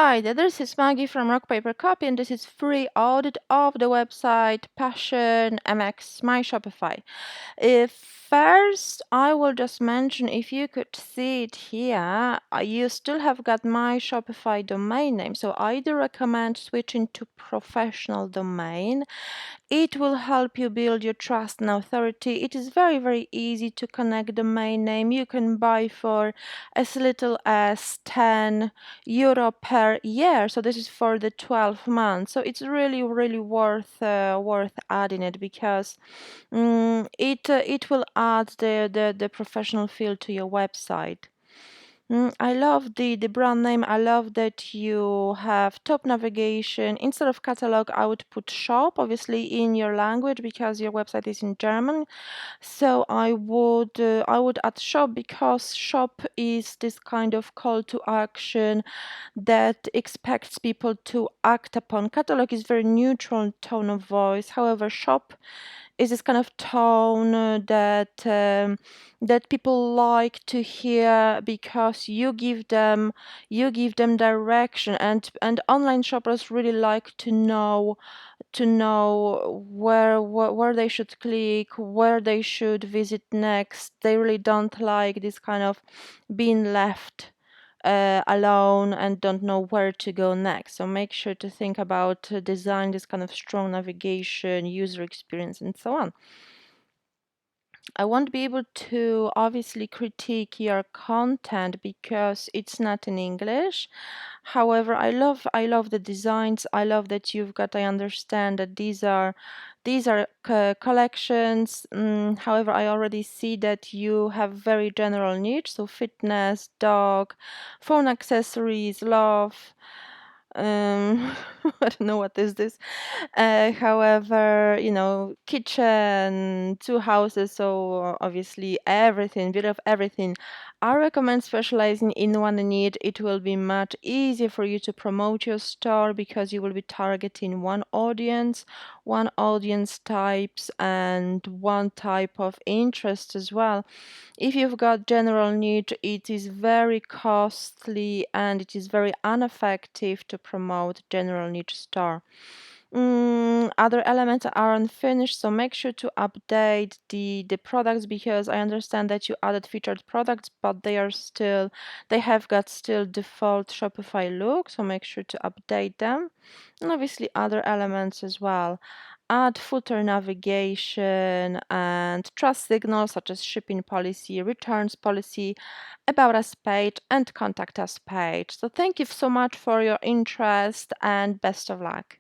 Hi there, this is Maggie from Rock Paper Copy, and this is free audit of the website Passion MX My Shopify. First, I will just mention, if you could see it here, you still have got My Shopify domain name. So I do recommend switching to professional domain. It will help you build your trust and authority. It is very, very easy to connect domain name. You can buy for as little as €10 per year. So this is for the 12 months. So it's really, really worth adding it, because it will add the professional feel to your website. I love the brand name. I love that you have top navigation. Instead of catalog, I would put shop, obviously in your language, because your website is in German. So I would add shop, because shop is this kind of call to action that expects people to act upon. Catalog is very neutral tone of voice. However, shop is this kind of tone that people like to hear, because you give them direction, and online shoppers really like to know where they should click, where they should visit next. They really don't like this kind of being left alone and don't know where to go next. So make sure to think about design this kind of strong navigation, user experience, and so on. I won't be able to obviously critique your content because it's not in English. However, I love the designs. I love that I understand that these are collections. However, I already see that you have very general niche, so fitness, dog, phone accessories, love. I don't know what is this. However, kitchen, two houses, so obviously everything, bit of everything. I recommend specializing in one need. It will be much easier for you to promote your store, because you will be targeting one audience types, and one type of interest as well. If you've got general need, it is very costly and it is very ineffective to promote general niche store. Other elements are unfinished, so make sure to update the products, because I understand that you added featured products, but they have got still default Shopify look, so make sure to update them. And obviously other elements as well. Add footer navigation and trust signals such as shipping policy, returns policy, about us page, and contact us page. So thank you so much for your interest, and best of luck.